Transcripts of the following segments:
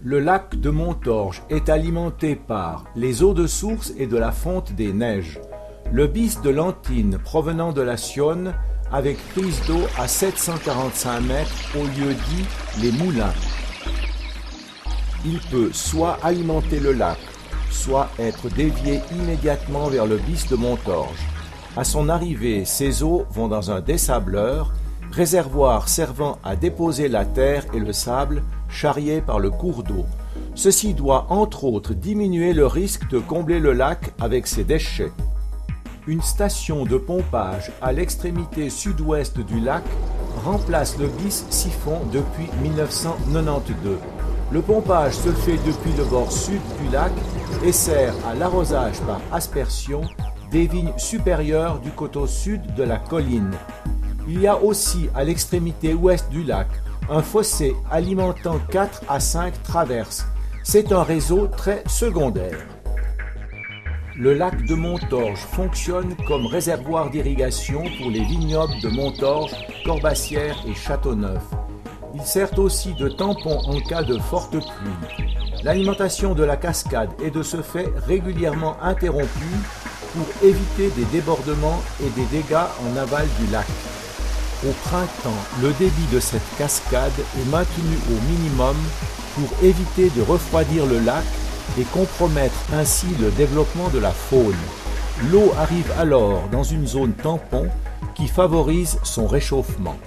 Le lac de Montorge est alimenté par les eaux de source et de la fonte des neiges. Le bis de l'Antine provenant de la Sionne avec prise d'eau à 745 mètres au lieu dit les Moulins. Il peut soit alimenter le lac, soit être dévié immédiatement vers le bis de Montorge. À son arrivée, ces eaux vont dans un dessableur, réservoir servant à déposer la terre et le sable charriés par le cours d'eau. Ceci doit entre autres diminuer le risque de combler le lac avec ses déchets. Une station de pompage à l'extrémité sud-ouest du lac remplace le bis siphon depuis 1992. Le pompage se fait depuis le bord sud du lac et sert à l'arrosage par aspersion des vignes supérieures du coteau sud de la colline. Il y a aussi à l'extrémité ouest du lac un fossé alimentant 4 à 5 traverses. C'est un réseau très secondaire. Le lac de Montorge fonctionne comme réservoir d'irrigation pour les vignobles de Montorge, Corbassière et Châteauneuf. Il sert aussi de tampon en cas de forte pluie. L'alimentation de la cascade est de ce fait régulièrement interrompue pour éviter des débordements et des dégâts en aval du lac. Au printemps, le débit de cette cascade est maintenu au minimum pour éviter de refroidir le lac et compromettre ainsi le développement de la faune. L'eau arrive alors dans une zone tampon qui favorise son réchauffement.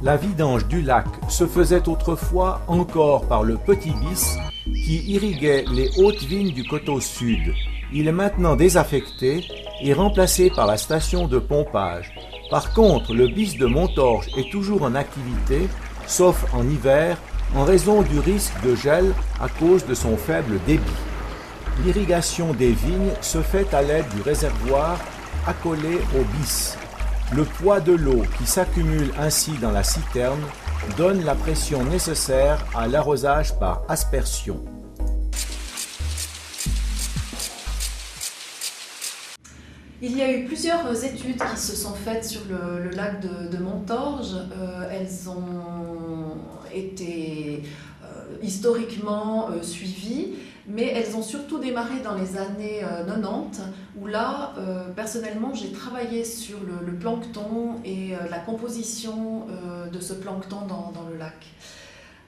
La vidange du lac se faisait autrefois encore par le petit bis qui irriguait les hautes vignes du coteau sud. Il est maintenant désaffecté et remplacé par la station de pompage. Par contre, le bis de Montorge est toujours en activité, sauf en hiver, en raison du risque de gel à cause de son faible débit. L'irrigation des vignes se fait à l'aide du réservoir accolé au bis. Le poids de l'eau qui s'accumule ainsi dans la citerne donne la pression nécessaire à l'arrosage par aspersion. Il y a eu plusieurs études qui se sont faites sur le lac de Montorge. Elles ont été historiquement suivies, mais elles ont surtout démarré dans les années 90, où là, personnellement, j'ai travaillé sur le plancton et la composition de ce plancton dans le lac.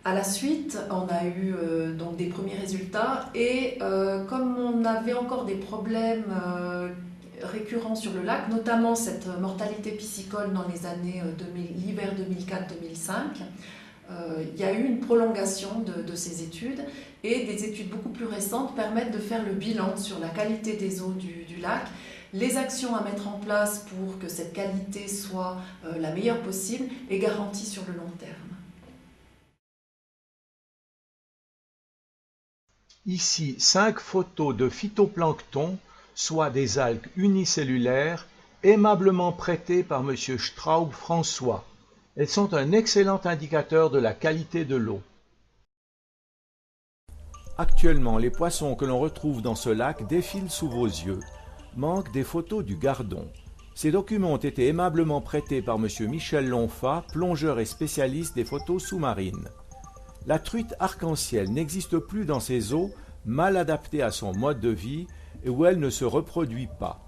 À la suite, on a eu donc des premiers résultats et comme on avait encore des problèmes récurrents sur le lac, notamment cette mortalité piscicole dans les années l'hiver 2004-2005, il y a eu une prolongation de ces études et des études beaucoup plus récentes permettent de faire le bilan sur la qualité des eaux du lac, les actions à mettre en place pour que cette qualité soit la meilleure possible et garantie sur le long terme. Ici, 5 photos de phytoplancton, soit des algues unicellulaires, aimablement prêtées par M. Straub François. Elles sont un excellent indicateur de la qualité de l'eau. Actuellement, les poissons que l'on retrouve dans ce lac défilent sous vos yeux. Manquent des photos du Gardon. Ces documents ont été aimablement prêtés par M. Michel Lonfa, plongeur et spécialiste des photos sous-marines. La truite arc-en-ciel n'existe plus dans ces eaux, mal adaptées à son mode de vie et où elle ne se reproduit pas.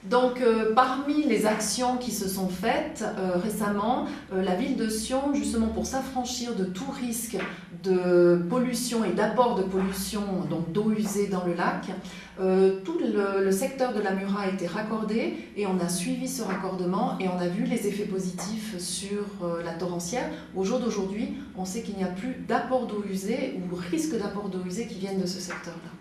Donc, parmi les actions qui se sont faites récemment, la ville de Sion, justement pour s'affranchir de tout risque de pollution et d'apport de pollution, donc d'eau usée dans le lac, tout le secteur de la Murat a été raccordé et on a suivi ce raccordement et on a vu les effets positifs sur la torrentière. Au jour d'aujourd'hui, on sait qu'il n'y a plus d'apport d'eau usée ou risque d'apport d'eau usée qui viennent de ce secteur-là.